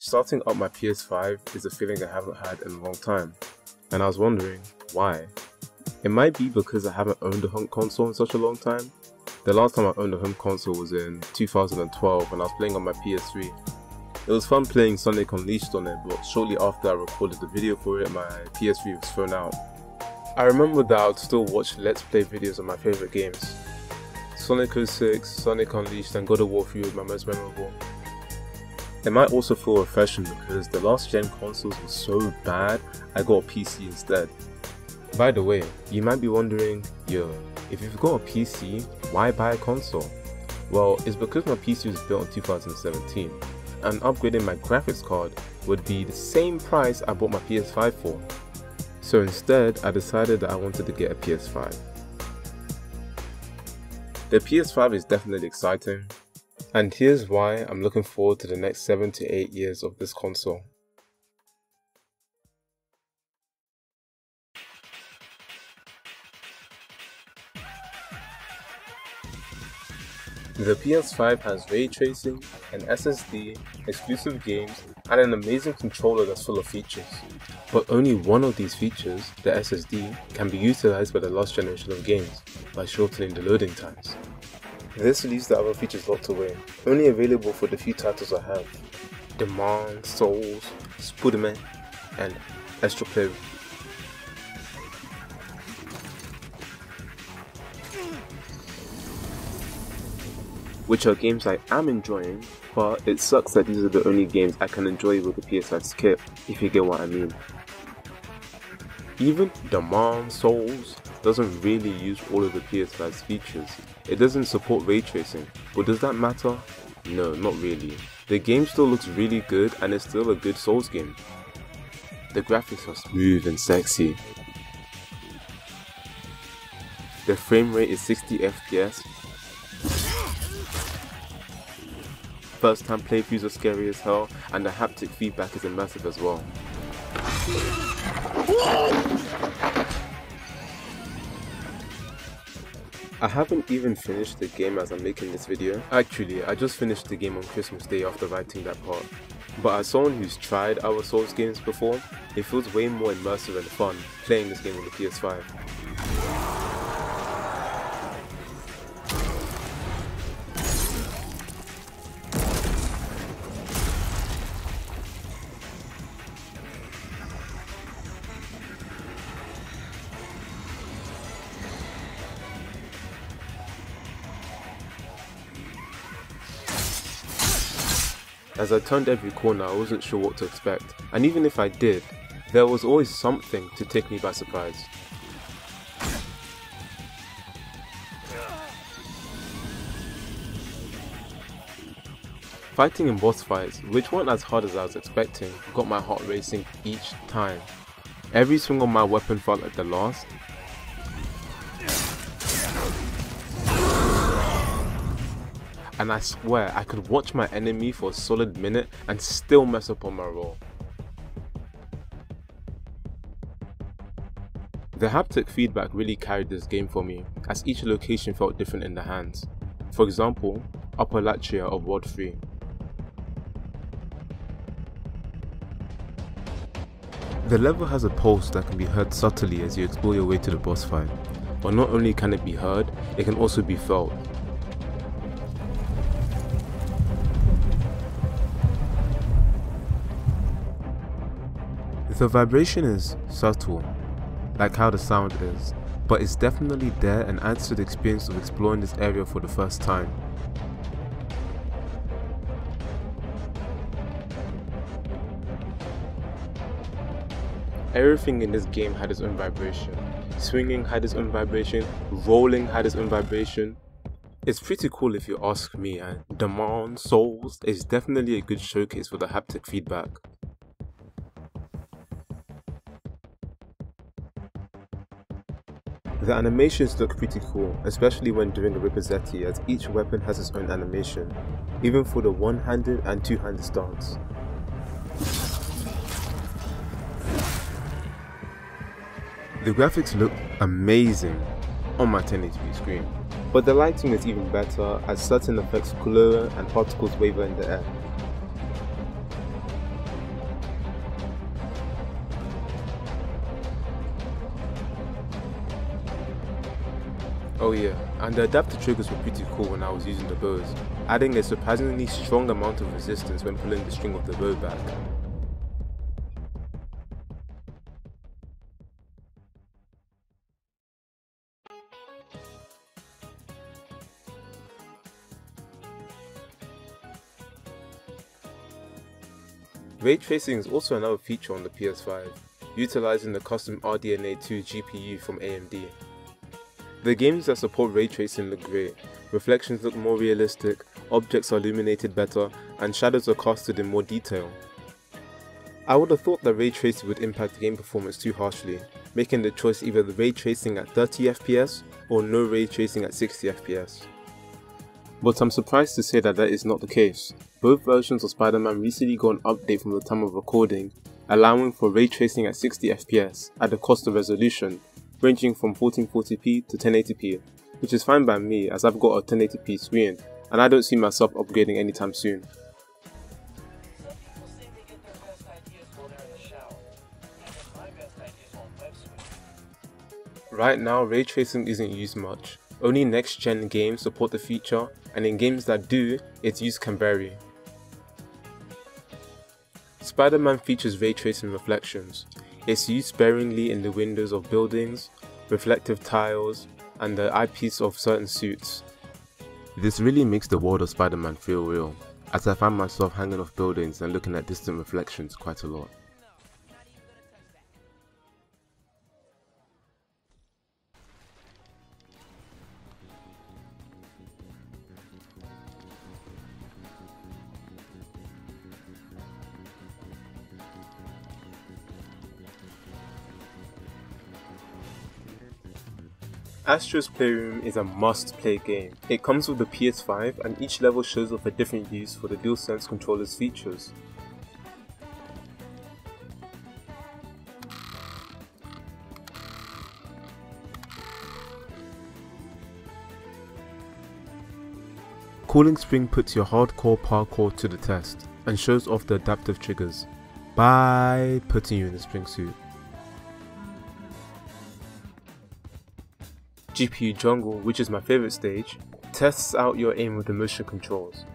Starting up my PS5 is a feeling I haven't had in a long time, and I was wondering why. It might be because I haven't owned a home console in such a long time. The last time I owned a home console was in 2012 when I was playing on my PS3. It was fun playing Sonic Unleashed on it, but shortly after I recorded the video for it, my PS3 was thrown out. I remember that I would still watch Let's Play videos of my favourite games. Sonic 06, Sonic Unleashed and God of War 3 were my most memorable. It might also feel refreshing because the last gen consoles were so bad, I got a PC instead. By the way, you might be wondering, yo, if you've got a PC, why buy a console? Well, it's because my PC was built in 2017, and upgrading my graphics card would be the same price I bought my PS5 for. So instead, I decided that I wanted to get a PS5. The PS5 is definitely exciting, and here's why I'm looking forward to the next 7 to 8 years of this console. The PS5 has ray tracing, an SSD, exclusive games, and an amazing controller that's full of features. But only one of these features, the SSD, can be utilized by the last generation of games, by shortening the loading times. This leaves the other features locked away, only available for the few titles I have: Demand, Souls, Spider-Man, and Extra Play. Which are games I am enjoying, but it sucks that these are the only games I can enjoy with the PS5's kit, if you get what I mean. Even Demand Souls doesn't really use all of the PS5's features. It doesn't support ray tracing, but does that matter? No, not really. The game still looks really good and it's still a good Souls game. The graphics are smooth and sexy. The frame rate is 60 FPS. First time playthroughs are scary as hell, and the haptic feedback is immersive as well. I haven't even finished the game as I'm making this video. Actually, I just finished the game on Christmas Day after writing that part. But as someone who's tried other Souls games before, it feels way more immersive and fun playing this game on the PS5. As I turned every corner, I wasn't sure what to expect, and even if I did, there was always something to take me by surprise. Fighting in boss fights, which weren't as hard as I was expecting, got my heart racing each time. Every swing on my weapon felt like the last. And I swear I could watch my enemy for a solid minute and still mess up on my roll. The haptic feedback really carried this game for me, as each location felt different in the hands. For example, Appalachia of World 3. The level has a pulse that can be heard subtly as you explore your way to the boss fight. But not only can it be heard, it can also be felt. The vibration is subtle, like how the sound is, but it's definitely there and adds to the experience of exploring this area for the first time. Everything in this game had its own vibration. Swinging had its own vibration, rolling had its own vibration. It's pretty cool if you ask me, and Demand Souls is definitely a good showcase for the haptic feedback. The animations look pretty cool, especially when doing a riposetti, as each weapon has its own animation, even for the one-handed and two-handed stance. The graphics look amazing on my 1080p screen, but the lighting is even better as certain effects glow and particles waver in the air. Oh yeah, and the adaptive triggers were pretty cool when I was using the bows, adding a surprisingly strong amount of resistance when pulling the string of the bow back. Ray tracing is also another feature on the PS5, utilizing the custom RDNA 2 GPU from AMD. The games that support ray tracing look great, reflections look more realistic, objects are illuminated better, and shadows are casted in more detail. I would have thought that ray tracing would impact game performance too harshly, making the choice either the ray tracing at 30 FPS or no ray tracing at 60 FPS. But I'm surprised to say that that is not the case. Both versions of Spider-Man recently got an update from the time of recording, allowing for ray tracing at 60 FPS at the cost of resolution, ranging from 1440p to 1080p, which is fine by me as I've got a 1080p screen, and I don't see myself upgrading anytime soon. Right now, ray tracing isn't used much. Only next-gen games support the feature, and in games that do, its use can vary. Spider-Man features ray tracing reflections. It's used sparingly in the windows of buildings, reflective tiles, and the eyepiece of certain suits. This really makes the world of Spider-Man feel real, as I find myself hanging off buildings and looking at distant reflections quite a lot. Astro's Playroom is a must-play game. It comes with the PS5 and each level shows off a different use for the DualSense controller's features. Cooling Spring puts your hardcore parkour to the test and shows off the adaptive triggers by putting you in a spring suit. GPU Jungle, which is my favourite stage, tests out your aim with the motion controls,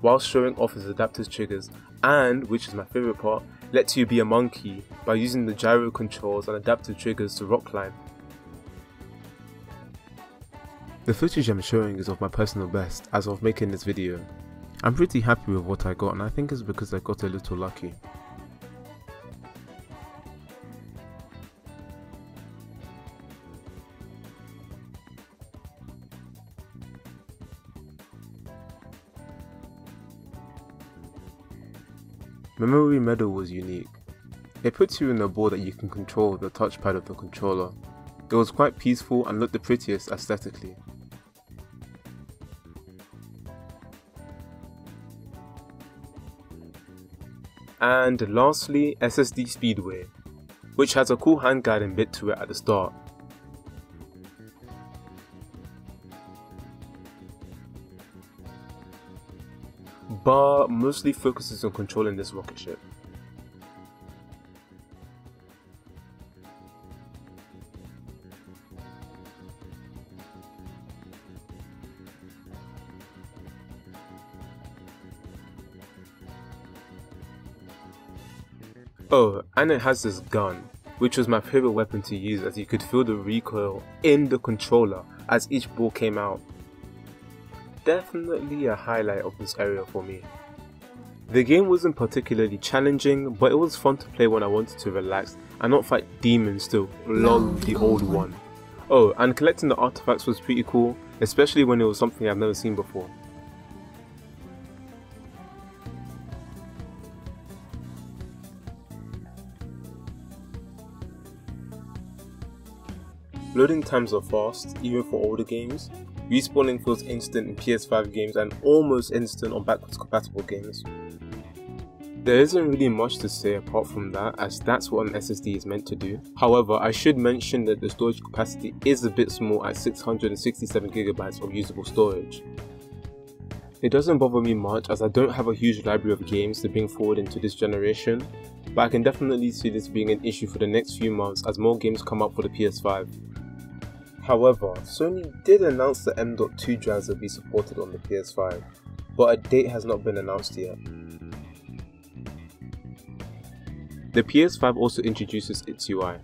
while showing off its adaptive triggers and, which is my favourite part, lets you be a monkey by using the gyro controls and adaptive triggers to rock climb. The footage I'm showing is of my personal best as of making this video. I'm pretty happy with what I got, and I think it's because I got a little lucky. Memory Medal was unique. It puts you in a ball that you can control with the touchpad of the controller. It was quite peaceful and looked the prettiest aesthetically. And lastly, SSD Speedway, which has a cool hand guiding bit to it at the start. But mostly focuses on controlling this rocket ship. Oh, and it has this gun, which was my favourite weapon to use as you could feel the recoil in the controller as each ball came out. Definitely a highlight of this area for me. The game wasn't particularly challenging, but it was fun to play when I wanted to relax and not fight demons to lol the old one. Oh, and collecting the artifacts was pretty cool, especially when it was something I've never seen before. Loading times are fast, even for older games. Respawning feels instant in PS5 games and almost instant on backwards compatible games. There isn't really much to say apart from that, as that's what an SSD is meant to do. However, I should mention that the storage capacity is a bit small at 667GB of usable storage. It doesn't bother me much as I don't have a huge library of games to bring forward into this generation, but I can definitely see this being an issue for the next few months as more games come up for the PS5. However, Sony did announce the M.2 drives will be supported on the PS5, but a date has not been announced yet. The PS5 also introduces its UI.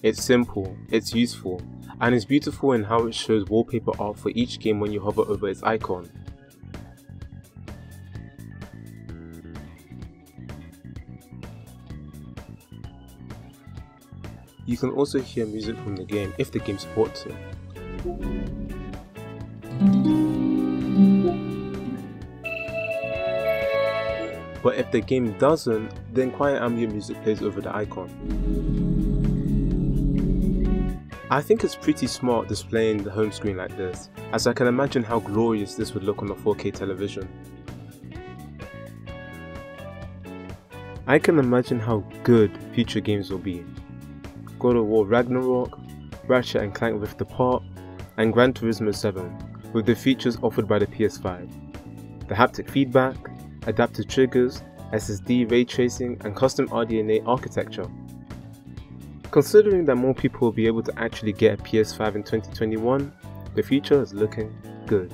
It's simple, it's useful, and it's beautiful in how it shows wallpaper art for each game when you hover over its icon. You can also hear music from the game if the game supports it. But if the game doesn't, then quiet ambient music plays over the icon. I think it's pretty smart displaying the home screen like this, as I can imagine how glorious this would look on a 4K television. I can imagine how good future games will be. God of War Ragnarok, Ratchet & Clank Rift Apart, and Gran Turismo 7, with the features offered by the PS5. The haptic feedback, adaptive triggers, SSD ray tracing, and custom RDNA architecture. Considering that more people will be able to actually get a PS5 in 2021, the future is looking good.